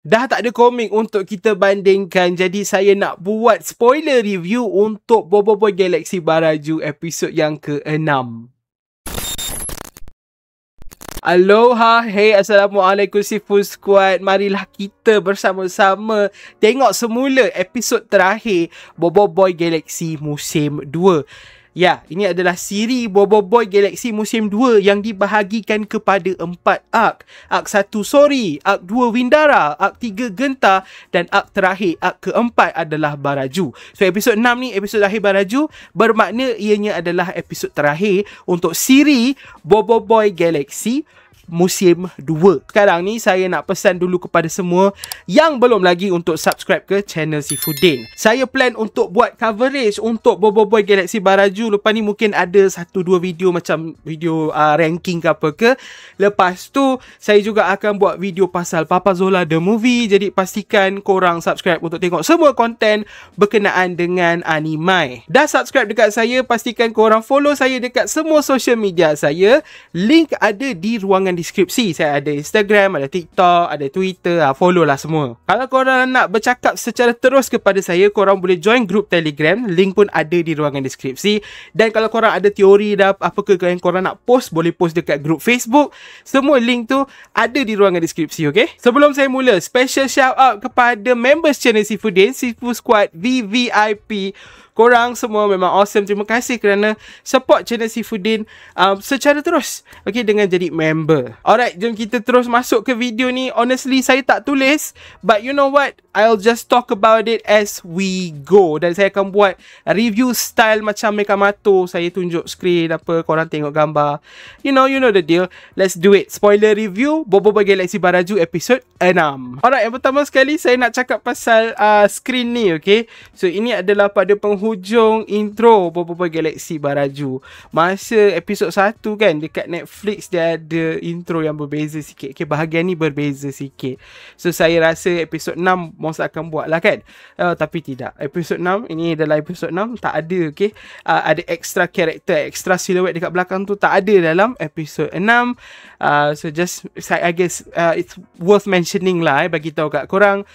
Dah tak ada komik untuk kita bandingkan, jadi saya nak buat spoiler review untuk Boboiboy Galaxy Baraju episod yang ke-6. Aloha, hey, Assalamualaikum Seafood Squad. Marilah kita bersama-sama tengok semula episod terakhir Boboiboy Galaxy musim 2. Ya, ini adalah siri Boboiboy Galaxy musim 2 yang dibahagikan kepada 4 arc. Arc 1 Sori, arc 2 Windara, arc 3 Genta dan arc terakhir, arc keempat adalah Baraju. So episod 6 ni, episod terakhir Baraju, bermakna ianya adalah episod terakhir untuk siri Boboiboy Galaxy musim 2. Sekarang ni saya nak pesan dulu kepada semua yang belum lagi untuk subscribe ke channel Seafoodin. Saya plan untuk buat coverage untuk Boboiboy Galaxy Baraju. Lepas ni mungkin ada 1-2 video macam video ranking ke apa ke. Lepas tu saya juga akan buat video pasal Papa Zola The Movie. Jadi pastikan korang subscribe untuk tengok semua konten berkenaan dengan anime. Dah subscribe dekat saya, pastikan korang follow saya dekat semua social media saya. Link ada di ruangan deskripsi. Saya ada Instagram, ada TikTok, ada Twitter. Follow lah semua. Kalau korang nak bercakap secara terus kepada saya, korang boleh join grup Telegram. Link pun ada di ruangan deskripsi. Dan kalau korang ada teori dah apakah yang korang nak post, boleh post dekat grup Facebook. Semua link tu ada di ruangan deskripsi, okay? Sebelum saya mula, special shout out kepada members channel Seafoodin, Seafood Squad VVIP. Korang semua memang awesome. Terima kasih kerana support channel Seafoodin secara terus, okay, dengan jadi member. Alright, jom kita terus masuk ke video ni. Honestly, saya tak tulis, but you know what? I'll just talk about it as we go. Dan saya akan buat review style macam Mekamato. Saya tunjuk screen apa, korang tengok gambar. You know the deal. Let's do it. Spoiler review Boboiboy Galaxy Baraju episod 6. Alright, yang pertama sekali saya nak cakap pasal screen ni, okay? So ini adalah pada penghujung intro Boboiboy Galaxy Baraju. Masa episod 1 kan, dekat Netflix dia ada intro yang berbeza sikit. Okay, bahagian ni berbeza sikit. So saya rasa episod 6 Mos akan buat lah kan. Tapi tidak. Episod 6, ini adalah episod 6, tak ada, okay. Ada extra karakter, extra silhouette dekat belakang tu tak ada dalam episod 6. So just, I guess it's worth mentioning lah, bagi tahu kat korang.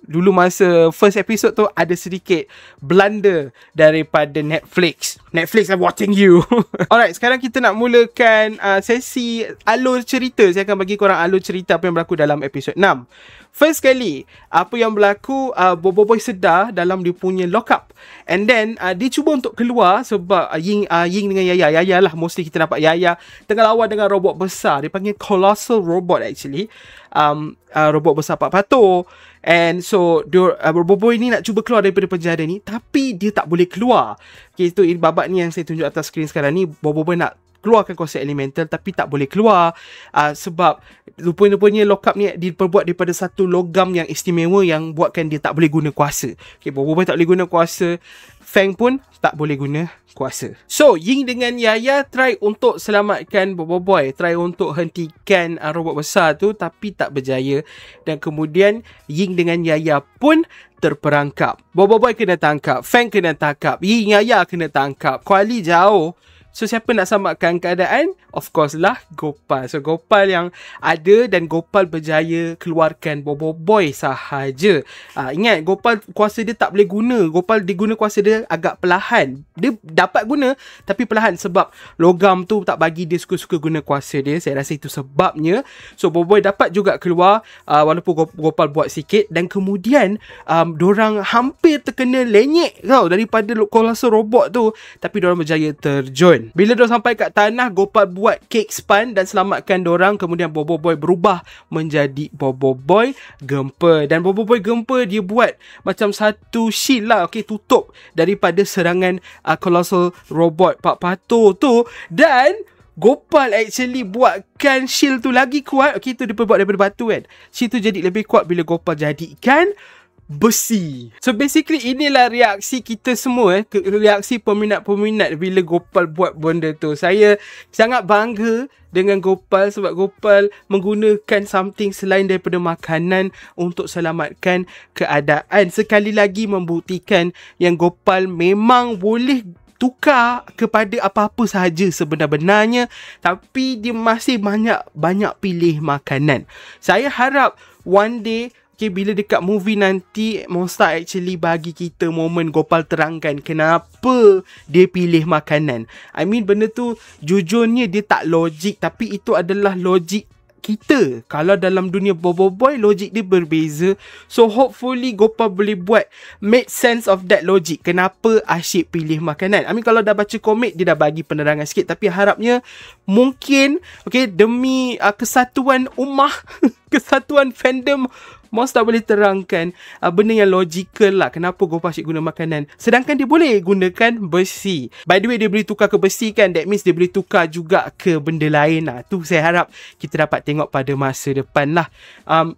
Dulu masa first episode tu ada sedikit blunder daripada Netflix. Netflix, I'm watching you. Alright, sekarang kita nak mulakan sesi alur cerita. Saya akan bagi korang alur cerita apa yang berlaku dalam episod 6. First kali, apa yang berlaku, Boboiboy sedar dalam dia punya lockup. And then, dia cuba untuk keluar sebab Ying dengan Yaya lah, mostly kita nampak Yaya tengah lawan dengan robot besar. Dia panggil Colossal Robot actually. Robot besar Pak Pato. And so, Boboiboy ni nak cuba keluar daripada penjara ni, tapi dia tak boleh keluar. Okay, itu babak ni yang saya tunjuk atas skrin sekarang ni. Boboiboy nak keluarkan kuasa elemental tapi tak boleh keluar sebab rupanya lockup ni diperbuat daripada satu logam yang istimewa yang buatkan dia tak boleh guna kuasa. Okay, Boboiboy tak boleh guna kuasa, Fang pun tak boleh guna kuasa. So, Ying dengan Yaya try untuk selamatkan Boboiboy, try untuk hentikan robot besar tu tapi tak berjaya. Dan kemudian Ying dengan Yaya pun terperangkap. Boboiboy kena tangkap, Fang kena tangkap, Ying, Yaya kena tangkap. Kuali jauh. So, siapa nak selamatkan keadaan? Of course lah, Gopal. So, Gopal yang ada dan Gopal berjaya keluarkan Boboiboy sahaja. Ingat, Gopal kuasa dia tak boleh guna. Gopal dia guna kuasa dia agak perlahan. Dia dapat guna, tapi perlahan sebab logam tu tak bagi dia suka-suka guna kuasa dia. Saya rasa itu sebabnya. So, Boboiboy dapat juga keluar walaupun Gopal buat sikit. Dan kemudian, dorang hampir terkena lenyek tau daripada Colossal Robot tu. Tapi dorang berjaya terjun. Bila dorang sampai kat tanah, Gopal buat cake span dan selamatkan dorang. Kemudian Boboiboy berubah menjadi Boboiboy Gempa. Dan Boboiboy Gempa dia buat macam satu shield lah, okay, tutup daripada serangan Colossal Robot Pak Pato tu. Dan Gopal actually buatkan shield tu lagi kuat. Okay, tu dia buat daripada batu kan. Shield tu jadi lebih kuat bila Gopal jadikan besi. So basically inilah reaksi kita semua, reaksi peminat-peminat bila Gopal buat benda tu. Saya sangat bangga dengan Gopal sebab Gopal menggunakan something selain daripada makanan untuk selamatkan keadaan. Sekali lagi membuktikan yang Gopal memang boleh tukar kepada apa-apa sahaja sebenar-benarnya, tapi dia masih banyak pilih makanan. Saya harap one day Okay, bila dekat movie nanti, Monster actually bagi kita momen Gopal terangkan kenapa dia pilih makanan. I mean, benda tu jujurnya dia tak logik, tapi itu adalah logik kita. Kalau dalam dunia Boboiboy, logik dia berbeza. So hopefully Gopal boleh buat make sense of that logic. Kenapa Asyik pilih makanan. I mean, kalau dah baca komik, dia dah bagi penerangan sikit. Tapi harapnya mungkin, okay, demi kesatuan ummah, kesatuan fandom, Monster boleh terangkan benda yang logical lah. Kenapa Gopal asyik guna makanan. Sedangkan dia boleh gunakan besi. By the way, dia boleh tukar ke besi kan. That means dia boleh tukar juga ke benda lain lah. Tu saya harap kita dapat tengok pada masa depan lah.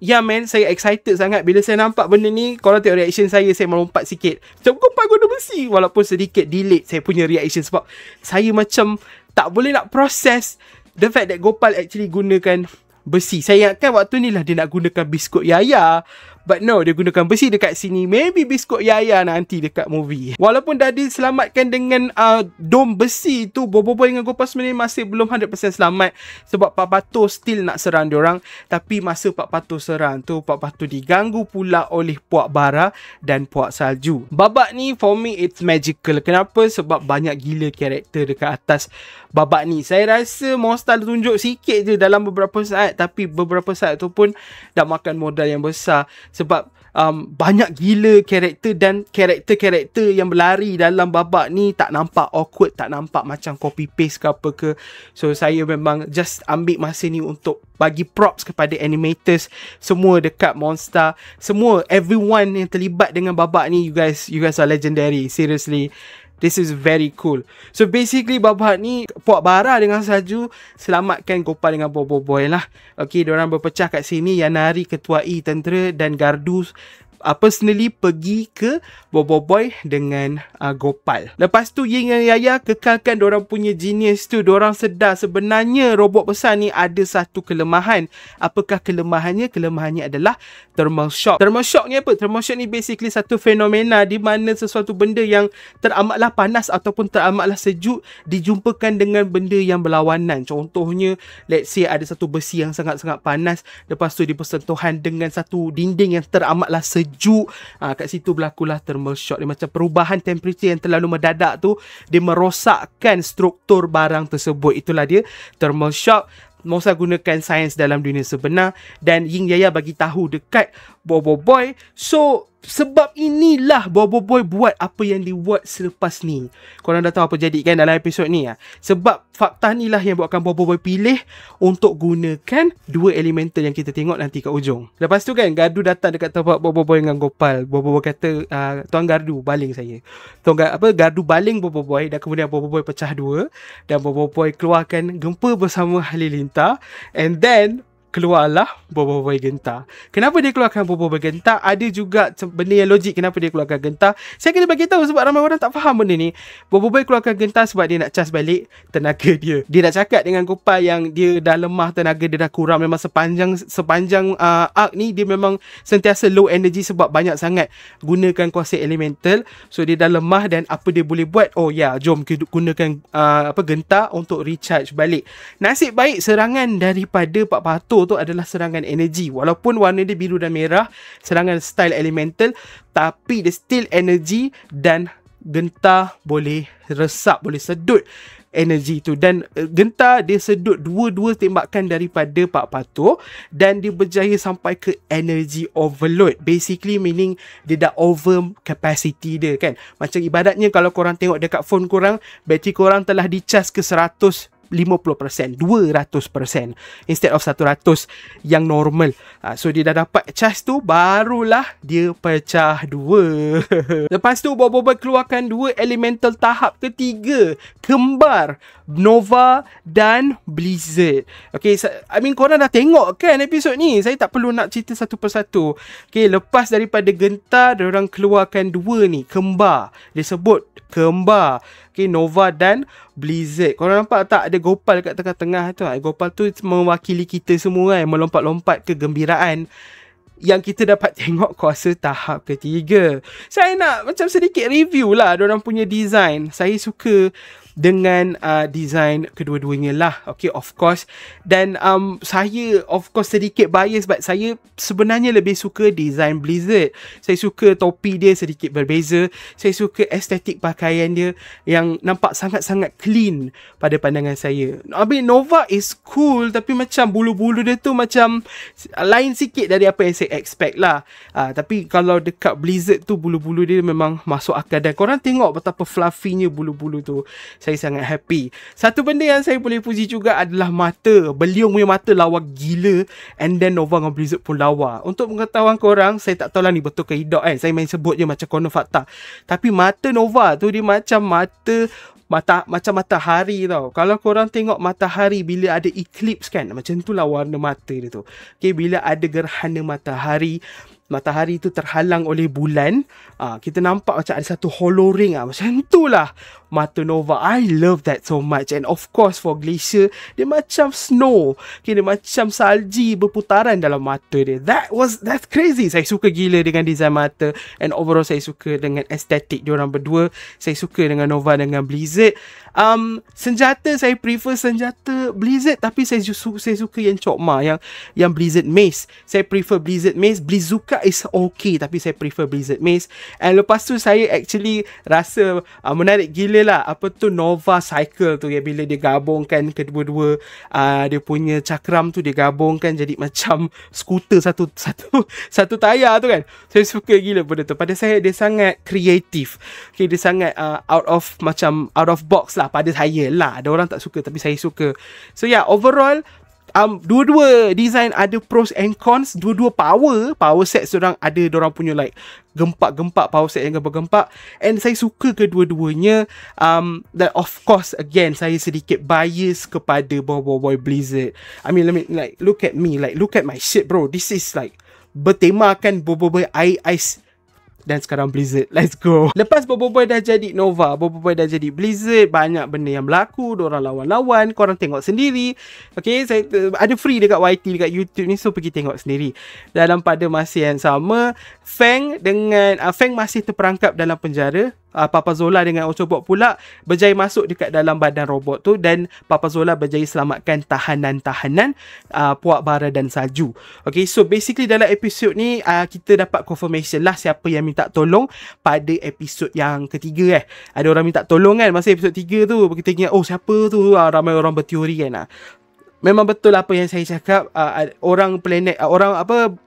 Man, saya excited sangat bila saya nampak benda ni. Kalau tengok reaction saya melompat sikit. Macam Gopal guna besi. Walaupun sedikit delayed saya punya reaction. Sebab saya macam tak boleh nak proses the fact that Gopal actually gunakan besi. Saya ingatkan waktu ni lah dia nak gunakan biskut Yaya. But no, dia gunakan besi dekat sini. Maybe biskut Yaya nanti dekat movie. Walaupun dah diselamatkan dengan dom besi tu, Boboiboy dengan Gopal sebenarnya masih belum 100% selamat. Sebab Pak Pato still nak serang diorang. Tapi masa Pak Pato serang tu, Pak Pato diganggu pula oleh Puak Bara dan Puak Salju. Babak ni for me it's magical. Kenapa? Sebab banyak gila karakter dekat atas babak ni. Saya rasa Monster tunjuk sikit je dalam beberapa saat. Tapi beberapa saat tu pun dah makan modal yang besar. Sebab banyak gila karakter dan karakter-karakter yang berlari dalam babak ni tak nampak awkward, tak nampak macam copy paste ke apa ke. So saya memang just ambil masa ni untuk bagi props kepada animators semua dekat Monster. Semua, everyone yang terlibat dengan babak ni, you guys are legendary. Seriously. This is very cool. So basically babak ni Puak Bara dengan Salju selamatkan Gopal dengan Boboiboy lah. Okay, diorang berpecah kat sini. Yanari, ketuai tentera dan gardu personally pergi ke Boboiboy dengan Gopal. Lepas tu Ying dan Yaya kekalkan diorang punya genius tu. Diorang sedar sebenarnya robot besar ni ada satu kelemahan. Apakah kelemahannya? Kelemahannya adalah thermal shock. Thermal shock ni apa? Thermal shock ni basically satu fenomena di mana sesuatu benda yang teramatlah panas ataupun teramatlah sejuk dijumpakan dengan benda yang berlawanan. Contohnya, let's say ada satu besi yang sangat-sangat panas, lepas tu dia bersentuhan dengan satu dinding yang teramatlah sejuk. Kat situ berlakulah thermal shock. Dia macam perubahan temperature yang terlalu mendadak tu, dia merosakkan struktur barang tersebut. Itulah dia thermal shock. Monster gunakan sains dalam dunia sebenar dan Ying Yaya bagi tahu dekat Boboiboy. So sebab inilah Boboiboy buat apa yang dia buat selepas ni. Korang dah tahu apa jadi kan dalam episod ni ya? Sebab fakta ni lah yang buatkan Boboiboy pilih untuk gunakan dua elemental yang kita tengok nanti kat ujung. Lepas tu kan Gardu datang dekat tempat Boboiboy dengan Gopal. Boboiboy kata, Tuan Gardu baling saya. Gardu baling Boboiboy dan kemudian Boboiboy pecah dua dan Boboiboy keluarkan gempa bersama Halilintar and then keluarlah Boboiboy Genta. Kenapa dia keluarkan Boboiboy Genta? Ada juga benda yang logik kenapa dia keluarkan Genta. Saya kena bagi tahu sebab ramai orang tak faham benda ni. Boboiboy keluarkan Genta sebab dia nak cas balik tenaga dia. Dia dah cakap dengan Gopal yang dia dah lemah, tenaga dia dah kurang. Memang sepanjang arc ni dia memang sentiasa low energy sebab banyak sangat gunakan kuasa elemental. So dia dah lemah dan apa dia boleh buat? Oh ya, jom kita gunakan Genta untuk recharge balik. Nasib baik serangan daripada Pak Pato tu adalah serangan energi. Walaupun warna dia biru dan merah, serangan style elemental, tapi dia still energy dan Genta boleh resap, boleh sedut energi tu. Dan Genta dia sedut dua-dua tembakan daripada Pak Pato dan dia berjaya sampai ke energy overload. Basically meaning dia dah over capacity dia kan. Macam ibaratnya kalau korang tengok dekat phone korang, bateri korang telah dicas ke 150%, 200% instead of 100 yang normal. So dia dah dapat charge tu, barulah dia pecah dua. Lepas tu Boboiboy keluarkan dua elemental tahap ketiga, kembar Nova dan Blizzard. Okay, I mean korang dah tengok kan episod ni, saya tak perlu nak cerita satu persatu. Okay, lepas daripada Genta, diorang keluarkan dua ni, kembar. Dia sebut kembar. Okay, Nova dan Blizzard. Korang nampak tak ada Gopal kat tengah-tengah tu? Gopal tu mewakili kita semua kan, melompat-lompat kegembiraan yang kita dapat tengok kuasa tahap ketiga. Saya nak macam sedikit review lah diorang punya design. Saya suka dengan design kedua-duanya lah. Okay, of course. Dan saya of course sedikit bias, but saya sebenarnya lebih suka design Blizzard. Saya suka topi dia sedikit berbeza. Saya suka estetik pakaian dia yang nampak sangat-sangat clean pada pandangan saya. Habis Nova is cool, tapi macam bulu-bulu dia tu macam lain sikit dari apa yang saya expect lah. Tapi kalau dekat Blizzard tu, bulu-bulu dia memang masuk akal. Dan korang tengok betapa fluffinya bulu-bulu tu. Saya sangat happy. Satu benda yang saya boleh puji juga adalah mata. Beliung punya mata lawa gila. And then Nova dengan Blizzard pun lawa. Untuk pengetahuan korang, saya tak tahu lah ni betul ke tidak kan. Saya main sebut je macam konon fakta. Tapi mata Nova tu dia macam macam matahari tau. Kalau korang tengok matahari bila ada eclipse kan, macam tu lah warna mata dia tu. Okay, bila ada gerhana matahari tu terhalang oleh bulan, kita nampak macam ada satu hollow ring, macam tu lah mata Nova. I love that so much. And of course for Glacier, dia macam snow. Okay, dia macam salji berputaran dalam mata dia. That's crazy. Saya suka gila dengan design mata. And overall saya suka dengan estetik diorang berdua. Saya suka dengan Nova dengan Blizzard. Senjata, saya prefer senjata Blizzard, tapi saya suka yang Chokma, yang Blizzard Mace. Saya prefer Blizzard Mace. Blizzuka is okay, tapi saya prefer Blizzard Mace. And lepas tu saya actually rasa menarik gila lah apa tu Nova Cycle tu, ya, bila dia gabungkan kedua-dua dia punya cakram tu, dia gabungkan jadi macam skuter satu tayar tu kan. Saya suka gila benda tu. Pada saya dia sangat kreatif. Okay, dia sangat out of box lah pada saya lah. Ada orang tak suka, tapi saya suka. So yeah, overall dua-dua design ada pros and cons. Dua-dua power sets diorang ada, diorang punya like gempak-gempak power set yang gempak-gempak. And saya suka kedua-duanya. Dan of course again, saya sedikit bias kepada Boy Blizzard. I mean, look at me, look at my shit bro. This is like bertemakan Boy Ice dan sekarang Blizzard. Let's go. Lepas Boy dah jadi Nova, Boy dah jadi Blizzard, banyak benda yang berlaku. Diorang lawan-lawan, korang tengok sendiri. Okay, saya ada free dekat YT, dekat YouTube ni, so pergi tengok sendiri. Dalam pada masa yang sama, Feng masih terperangkap dalam penjara. Papa Zola dengan Autobot pula berjaya masuk dekat dalam badan robot tu, dan Papa Zola berjaya selamatkan tahanan-tahanan Puak Bara dan Salju. Okay, so basically dalam episod ni kita dapat confirmation lah siapa yang minta tolong pada episod yang ketiga. Ada orang minta tolong kan masa episod 3 tu. Kita ingat, oh siapa tu, ramai orang berteori kan. Memang betul apa yang saya cakap. Orang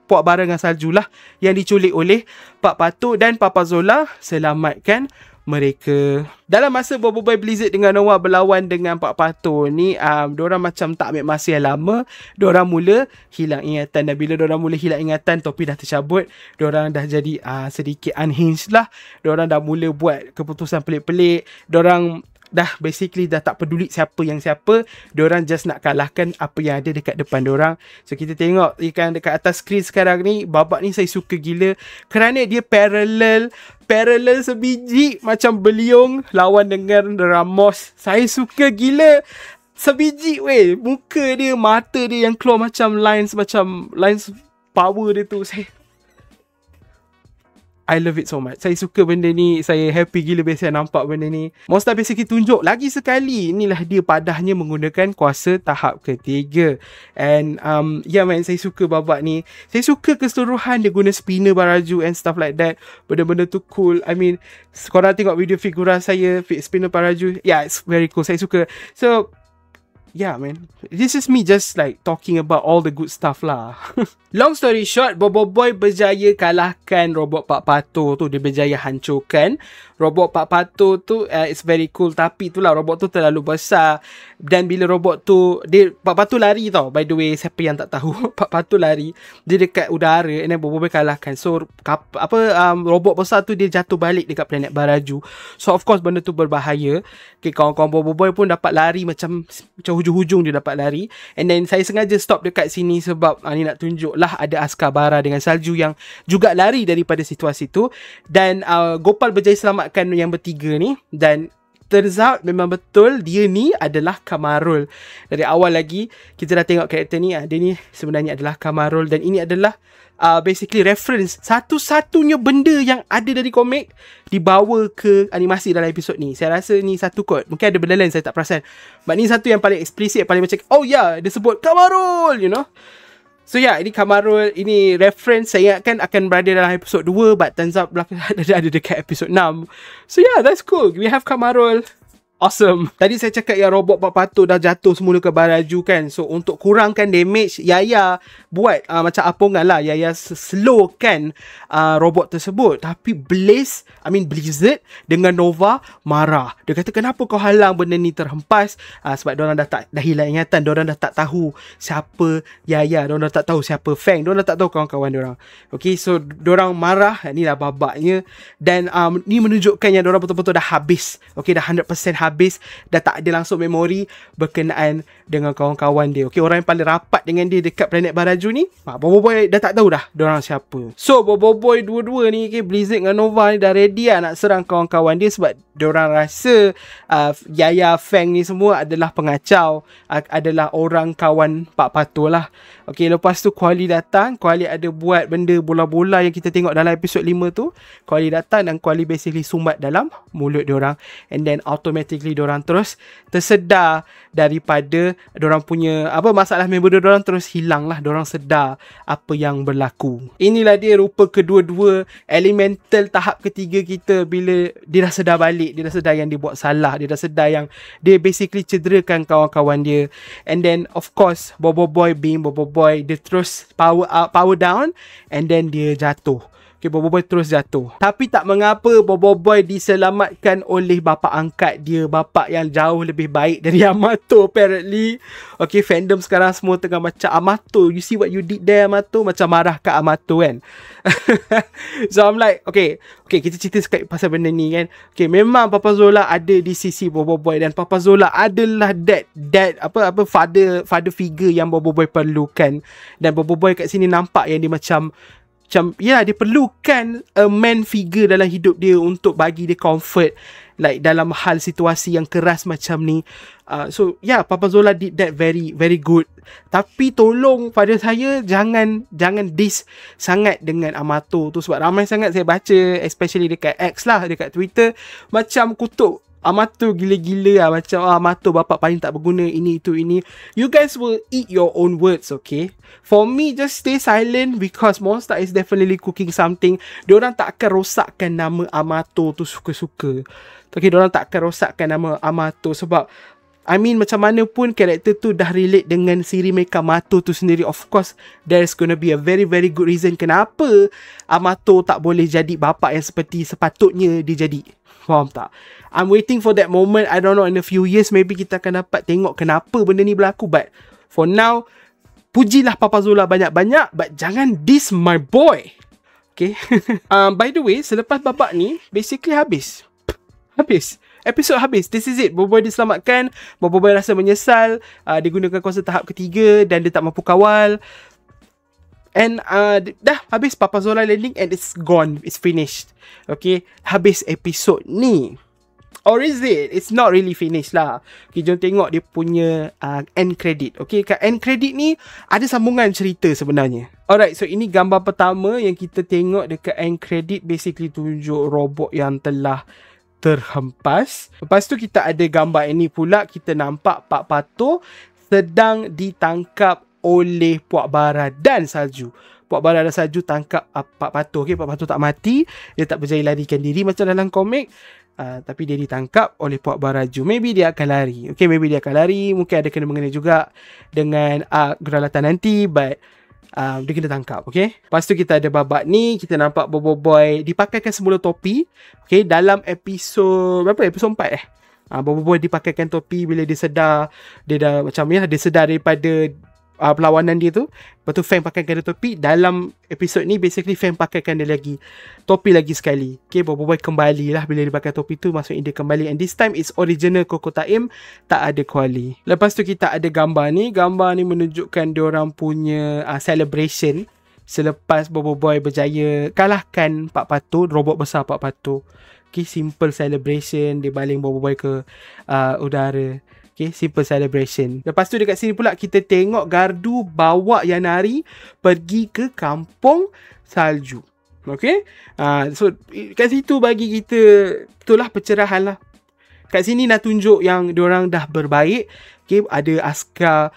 Puak Bara dengan Salju lah yang diculik oleh Pak Patuk, dan Papa Zola selamatkan mereka. Dalam masa Boy Blizzard dengan Nova berlawan dengan Pak Patuk ni, diorang macam tak ambil masa yang lama. Diorang mula hilang ingatan, dan bila diorang mula hilang ingatan, topi dah tercabut. Diorang dah jadi sedikit unhinged lah. Diorang dah mula buat keputusan pelik-pelik. Diorang dah basically dah tak peduli siapa yang siapa. Diorang just nak kalahkan apa yang ada dekat depan diorang. So kita tengok ikan dekat atas skrin sekarang ni. Babak ni saya suka gila kerana dia parallel sebiji macam beliung lawan dengan Ramos. Saya suka gila sebiji weh. Muka dia, mata dia yang keluar macam lines power dia tu. I love it so much. Saya suka benda ni. Saya happy gila biasa nampak benda ni. Monster basically tunjuk lagi sekali, inilah dia padahnya menggunakan kuasa tahap ketiga. And yeah man, saya suka babak ni. Saya suka keseluruhan dia guna spinner Baraju and stuff like that. Benda-benda tu cool. I mean, korang tengok video figura saya spinner Baraju, yeah, it's very cool. Saya suka. So yeah man, this is me just like talking about all the good stuff lah. Long story short, Boy berjaya kalahkan robot Pak Patuk tu. Dia berjaya hancurkan robot Pak Patuk tu. It's very cool. Tapi itulah, robot tu terlalu besar. Dan bila robot tu, Pak Patuk lari tau. By the way, siapa yang tak tahu, Pak Patuk lari, dia dekat udara, and then Boy kalahkan. So robot besar tu dia jatuh balik dekat planet Baraju. So of course benda tu berbahaya. Okay, kawan-kawan Boy pun dapat lari macam hujung-hujung dia dapat lari. And then saya sengaja stop dekat sini sebab ni nak tunjuk lah ada askar Bara dengan Salju yang juga lari daripada situasi tu. Dan Gopal berjaya selamatkan yang bertiga ni. Dan turns out memang betul dia ni adalah Kamarul. Dari awal lagi kita dah tengok karakter ni, dia ni sebenarnya adalah Kamarul, dan ini adalah basically reference satu-satunya benda yang ada dari komik dibawa ke animasi dalam episod ni. Saya rasa ni satu kot. Mungkin ada benda lain saya tak perasan, but ni satu yang paling eksplisit, paling macam oh ya, dia sebut Kamarul, you know. So ini Kamarul, ini reference saya ingatkan akan berada dalam episod 2, but turns out belakang ada dekat episod 6. So that's cool. We have Kamarul. Awesome. Tadi saya cakap yang robot Pak Pato dah jatuh semula ke Baraju kan. So untuk kurangkan damage, Yaya buat macam apongan lah. Yaya slowkan robot tersebut. Tapi Blizzard dengan Nova marah. Dia kata, kenapa kau halang benda ni terhempas? Sebab diorang dah hilang ingatan. Diorang dah tak tahu siapa Yaya. Diorang dah tak tahu siapa Fang. Diorang dah tak tahu kawan-kawan diorang. Okay, so diorang marah. Inilah babaknya. Dan ni menunjukkan yang diorang betul-betul dah habis. Okay, dah 100% habis, dah tak ada langsung memori berkenaan dengan kawan-kawan dia. Okay, orang yang paling rapat dengan dia dekat planet Baraju ni, Bobo Boy dah tak tahu dah diorang siapa. So Bobo Boy dua-dua ni, okay, Blizzard dengan Nova ni dah ready lah nak serang kawan-kawan dia, sebab diorang rasa Yaya, Fang ni semua adalah pengacau, adalah orang kawan Pak Pato lah. Okay, lepas tu Kuali datang. Kuali ada buat benda bola-bola yang kita tengok dalam episod 5 tu. Kuali datang dan Kuali basically sumbat dalam mulut diorang, and then automatically diorang terus tersedar daripada diorang punya masalah member diorang terus hilang lah. Diorang sedar apa yang berlaku. Inilah dia rupa kedua-dua elemental tahap ketiga kita bila dia dah sedar balik. Dia dah sedar yang dia buat salah. Dia dah sedar yang dia basically cederakan kawan-kawan dia. And then of course Bobo Boy being Bobo Boy, dia terus power down, and then dia jatuh. Okay, Bobo Boy terus jatuh. Tapi tak mengapa, Bobo Boy diselamatkan oleh bapa angkat dia. Bapa yang jauh lebih baik dari Yamato apparently. Okay, fandom sekarang semua tengah macam, Yamato, you see what you did there, Yamato. Macam marah kat Yamato kan. So I'm like, okay, kita cerita sikit pasal benda ni kan. Okay, memang Papa Zola ada di sisi Bobo Boy, dan Papa Zola adalah father figure yang Bobo Boy perlukan. Dan Bobo Boy kat sini nampak yang dia macam dia perlukan a man figure dalam hidup dia untuk bagi dia comfort, like dalam hal situasi yang keras macam ni. So Papa Zola did that very very good. Tapi tolong pada saya jangan diss sangat dengan Yamato tu, sebab ramai sangat saya baca, especially dekat X lah, dekat Twitter, macam kutuk Yamato gila-gila lah. Macam Yamato bapak paling tak berguna, ini itu ini. You guys will eat your own words, okay? For me, just stay silent, because Monster is definitely cooking something. Diorang tak akan rosakkan nama Yamato tu suka-suka. Okay, diorang tak akan rosakkan nama Yamato, sebab macam mana pun karakter tu dah relate dengan siri mereka Yamato tu sendiri. Of course, there's gonna be a very very good reason kenapa Yamato tak boleh jadi bapa yang seperti sepatutnya dia jadi. Faham tak? I'm waiting for that moment. I don't know, in a few years maybe kita akan dapat tengok kenapa benda ni berlaku. But for now, pujilah Papa Zola banyak-banyak, but jangan diss my boy. Okay. By the way, selepas babak ni basically habis. Episod habis. This is it. Bobo Boy diselamatkan. Bobo Boy rasa menyesal. Dia gunakan kuasa tahap ketiga dan dia tak mampu kawal. And dah habis Papa Zola landing, and it's gone. It's finished. Okay, habis episod ni. Or is it? It's not really finished lah. Okay, jom tengok dia punya end credit. Okay, kat end credit ni ada sambungan cerita sebenarnya. Alright, so ini gambar pertama yang kita tengok dekat end credit. Basically tunjuk robot yang telah terhempas. Lepas tu kita ada gambar ini pula. Kita nampak Pak Pato sedang ditangkap oleh Puak Bara dan Salju. Puak Bara dan Salju tangkap Pak Pato. Okay, Pak Pato tak mati. Dia tak berjaya larikan diri macam dalam komik. Tapi dia ditangkap oleh Puak Baraju. Maybe dia akan lari. Okay, maybe dia akan lari. Mungkin ada kena mengena juga dengan geralatan nanti. But dia kena tangkap. Okay. Lepas tu kita ada babak ni. Kita nampak Bobo Boy dipakaikan semula topi. Okay, dalam episod berapa? Episod 4 Bobo Boy dipakaikan topi bila dia sedar. Dia dah macam dia sedar daripada perlawanan dia tu. Lepas tu Fang pakaikan dia topi. Dalam episod ni basically Fang pakaikan dia lagi topi lagi sekali. Okay, Bobo Boy kembali lah bila dia pakai topi tu. Maksudnya dia kembali. And this time it's original Koko Taim. Tak ada Kuali. Lepas tu kita ada gambar ni. Gambar ni menunjukkan diorang punya celebration. selepas Bobo Boy berjaya kalahkan Pak Patu, robot besar Pak Patu. Okay, simple celebration, dia baling Bobo Boy ke udara. Okay, simple celebration. Lepas tu dekat sini pula kita tengok Gardu bawa Yanari pergi ke kampung salju. Okay, so kat situ bagi kita itulah pencerahan lah. Kat sini nak tunjuk yang diorang dah berbaik. Okay, ada askar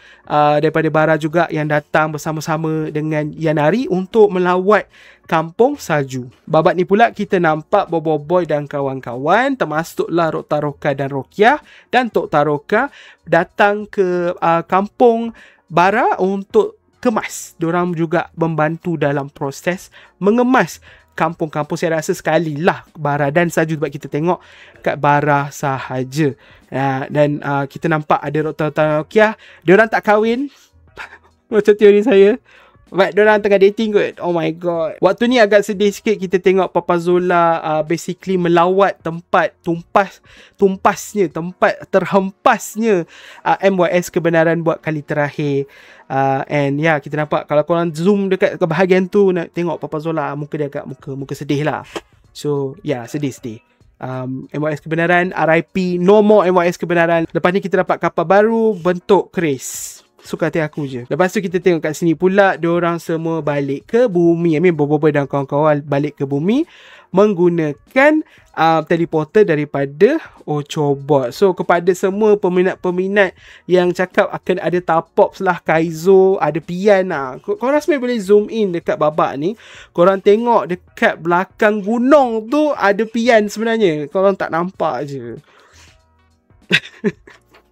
daripada Bara juga yang datang bersama-sama dengan Yanari untuk melawat kampung salju. Babat ni pula kita nampak Bobo Boy dan kawan-kawan, termasuklah Rok Taroka dan Rokiah dan Tok Taroka datang ke kampung Bara untuk kemas. Diorang juga membantu dalam proses mengemas kampung-kampung. Saya rasa sekali lah Bara dan Salju sebab kita tengok kat Bara sahaja. Dan kita nampak ada Dr. Rokiah. Diorang tak kahwin macam teori saya. But diorang tengah dating kot. Oh my god. Waktu ni agak sedih sikit. Kita tengok Papa Zola basically melawat tempat tumpasnya, tempat terhempasnya MYS Kebenaran buat kali terakhir. And yeah, kita nampak kalau korang zoom dekat kebahagiaan tu, nak tengok Papa Zola, muka dia agak muka sedih lah. So yeah, sedih. MYS Kebenaran, RIP, no more MYS Kebenaran. Lepas ni kita dapat kapal baru bentuk keris. Suka hati aku je. Lepas tu kita tengok kat sini pula, diorang semua balik ke bumi. Bobo Boy dan kawan-kawan balik ke bumi menggunakan teleporter daripada Ochobot. So kepada semua peminat-peminat yang cakap akan ada Tapops lah, Kaizo, ada Pian lah, korang sebenarnya boleh zoom in dekat babak ni. Korang tengok dekat belakang gunung tu ada Pian sebenarnya. Korang tak nampak je.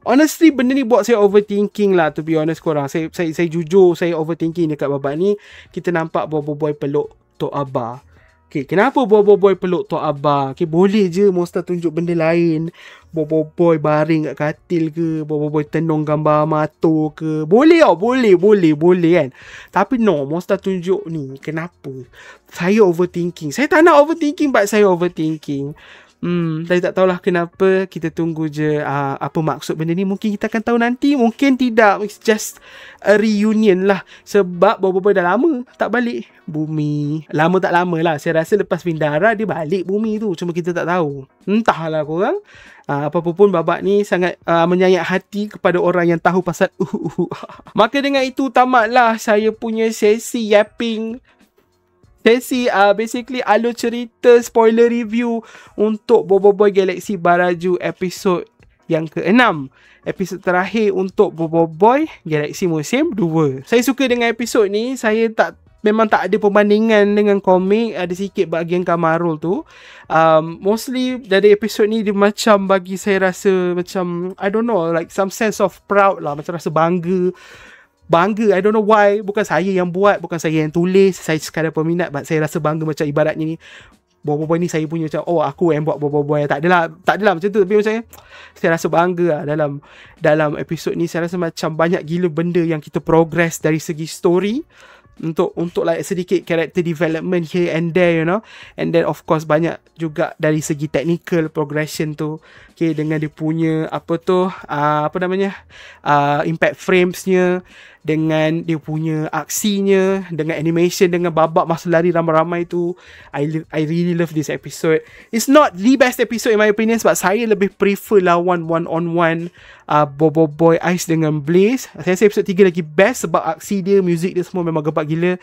Honestly, benda ni buat saya overthinking lah, to be honest korang. Saya jujur, saya overthinking dekat babak ni. Kita nampak Bobo Boy peluk Tok Abah. Okay, kenapa Bobo Boy peluk Tok Abah? Okay, boleh je Monster tunjuk benda lain. Bobo Boy baring kat katil ke, Bobo Boy tenung gambar mato ke. Boleh tau, boleh kan. Tapi no, Monster tunjuk ni. Kenapa? Saya overthinking. Saya tak nak overthinking, but saya overthinking. Saya tak tahulah kenapa. Kita tunggu je apa maksud benda ni. Mungkin kita akan tahu nanti, mungkin tidak. It's just a reunion lah. Sebab Bobo Boy dah lama tak balik bumi. Lama tak lama lah, saya rasa lepas Vindara dia balik bumi tu, cuma kita tak tahu. Entahlah korang. Apa-apa pun babak ni sangat menyayat hati kepada orang yang tahu pasal Maka dengan itu tamatlah saya punya sesi yapping, sesi basically alur cerita spoiler review untuk Bobo Boy Galaxy Baraju episod yang ke-6. Episod terakhir untuk Bobo Boy Galaxy Musim 2. Saya suka dengan episod ni. Saya memang tak ada perbandingan dengan komik. Ada sikit bahagian Kamarul tu. Mostly dari episod ni dia macam bagi saya rasa macam, I don't know, like some sense of proud lah. Macam rasa bangga, I don't know why. Bukan saya yang buat, bukan saya yang tulis, saya sekadar peminat, but saya rasa bangga. Macam ibaratnya ni, Bobo Boy ni saya punya macam, oh aku yang buat Bobo Boy. Tak adalah macam tu. Tapi macam saya rasa bangga lah dalam episod ni. Saya rasa macam banyak gila benda yang kita progress dari segi story, untuk like sedikit character development here and there, you know. And then of course banyak juga dari segi technical progression tu. Okay, dengan dia punya impact framesnya, dengan dia punya aksinya, dengan animation, dengan babak masa lari ramai-ramai tu. I really love this episode. It's not the best episode in my opinion, sebab saya lebih prefer lawan one-on-one Bobo Boy Ice dengan Blaze. Saya rasa episode 3 lagi best sebab aksi dia, music dia semua memang gebak gila.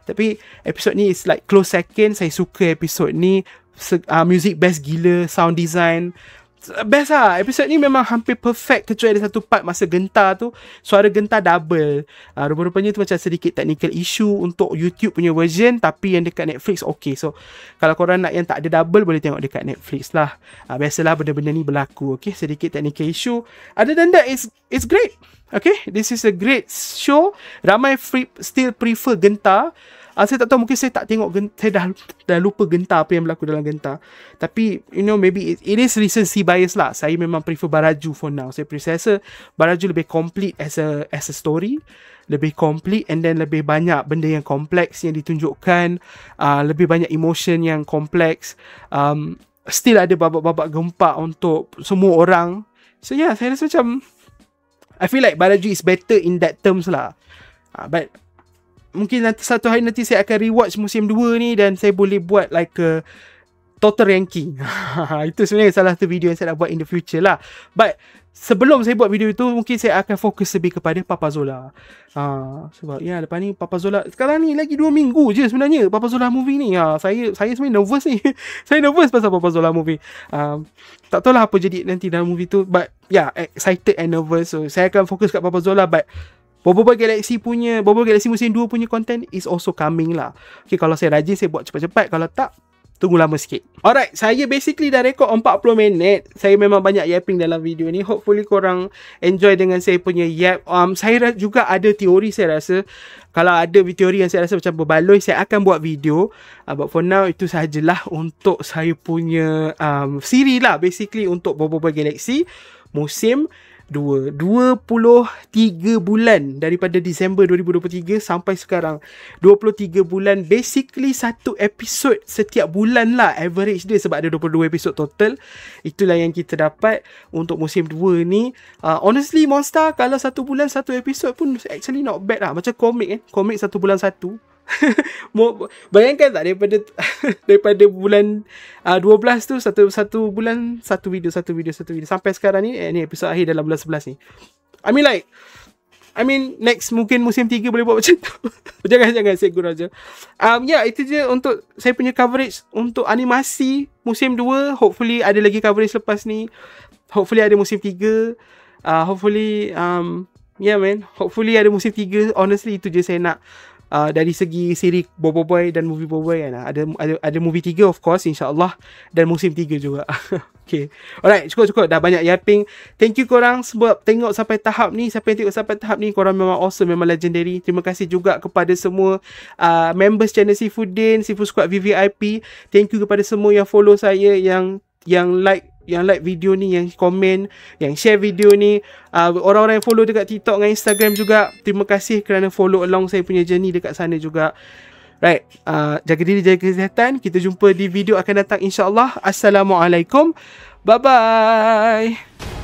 Tapi episode ni is like close second. Saya suka episode ni. Music best gila, sound design best lah. Episode ni memang hampir perfect, kecuali ada satu part masa gentar tu, suara gentar double. Rupa-rupanya tu macam sedikit technical issue untuk YouTube punya version, tapi yang dekat Netflix okay. So kalau korang nak yang tak ada double, boleh tengok dekat Netflix lah. Biasalah benda-benda ni berlaku. Okay, sedikit technical issue. Other than that, it's great. Okay, this is a great show. Ramai still prefer gentar. Saya tak tahu, mungkin saya tak tengok, saya dah lupa gentar, apa yang berlaku dalam gentar. Tapi you know, maybe it is recency bias lah. Saya memang prefer Baraju for now. Saya rasa Baraju lebih complete as a story, lebih complete, and then lebih banyak benda yang kompleks yang ditunjukkan, lebih banyak emotion yang kompleks. Still ada babak-babak gempak untuk semua orang. So yeah, saya rasa macam I feel like Baraju is better in that terms lah. But mungkin nanti satu hari nanti saya akan rewatch musim 2 ni dan saya boleh buat like a total ranking. Itu sebenarnya salah satu video yang saya nak buat in the future lah. But sebelum saya buat video itu, mungkin saya akan fokus lebih kepada Papa Zola. Sebab ya, lepas ni Papa Zola, sekarang ni lagi 2 minggu je sebenarnya Papa Zola movie ni. Saya sebenarnya nervous ni. Saya nervous pasal Papa Zola movie. Tak tahulah apa jadi nanti dalam movie tu. But yeah, excited and nervous. So saya akan fokus kat Papa Zola. But Boboiboy Galaxy musim 2 punya content is also coming lah. Okay, kalau saya rajin, saya buat cepat-cepat. Kalau tak, tunggu lama sikit. Alright, saya basically dah rekod 40 minit. Saya memang banyak yapping dalam video ni. Hopefully korang enjoy dengan saya punya yap. Saya juga ada teori, saya rasa. Kalau ada teori yang saya rasa macam berbaloi, saya akan buat video. But for now, itu sahajalah untuk saya punya siri lah. Basically untuk Boboiboy Galaxy musim 23 bulan daripada Disember 2023 sampai sekarang. 23 bulan, basically satu episod setiap bulan lah average dia, sebab ada 22 episod total. Itulah yang kita dapat untuk musim 2 ni. Honestly, Monster kalau satu bulan satu episod pun actually not bad lah. Macam komik komik satu bulan satu. Bayangkan tak, daripada bulan 12 tu satu bulan satu video sampai sekarang ni ni episod akhir dalam bulan 11 ni. I mean next mungkin musim 3 boleh buat macam tu. Jangan saya gurau je. Itu je untuk saya punya coverage untuk animasi musim 2. Hopefully ada lagi coverage lepas ni. Hopefully ada musim 3. Hopefully hopefully ada musim 3. Honestly itu je saya nak. Dari segi siri Boboiboy dan movie Boboiboy kan. Ada movie 3 of course, insyaAllah. Dan musim 3 juga. Okay. Alright, cukup. Dah banyak yapping. Thank you korang sebab tengok sampai tahap ni. Siapa yang tengok sampai tahap ni, korang memang awesome, memang legendary. Terima kasih juga kepada semua members channel Sifudin, Sifu Squad VVIP. Thank you kepada semua yang follow saya, yang like video ni, yang komen, yang share video ni. Orang-orang yang follow dekat TikTok dan Instagram juga, terima kasih kerana follow along saya punya journey dekat sana juga. Right, jaga diri, jaga kesihatan. Kita jumpa di video akan datang insyaAllah. Assalamualaikum. Bye-bye.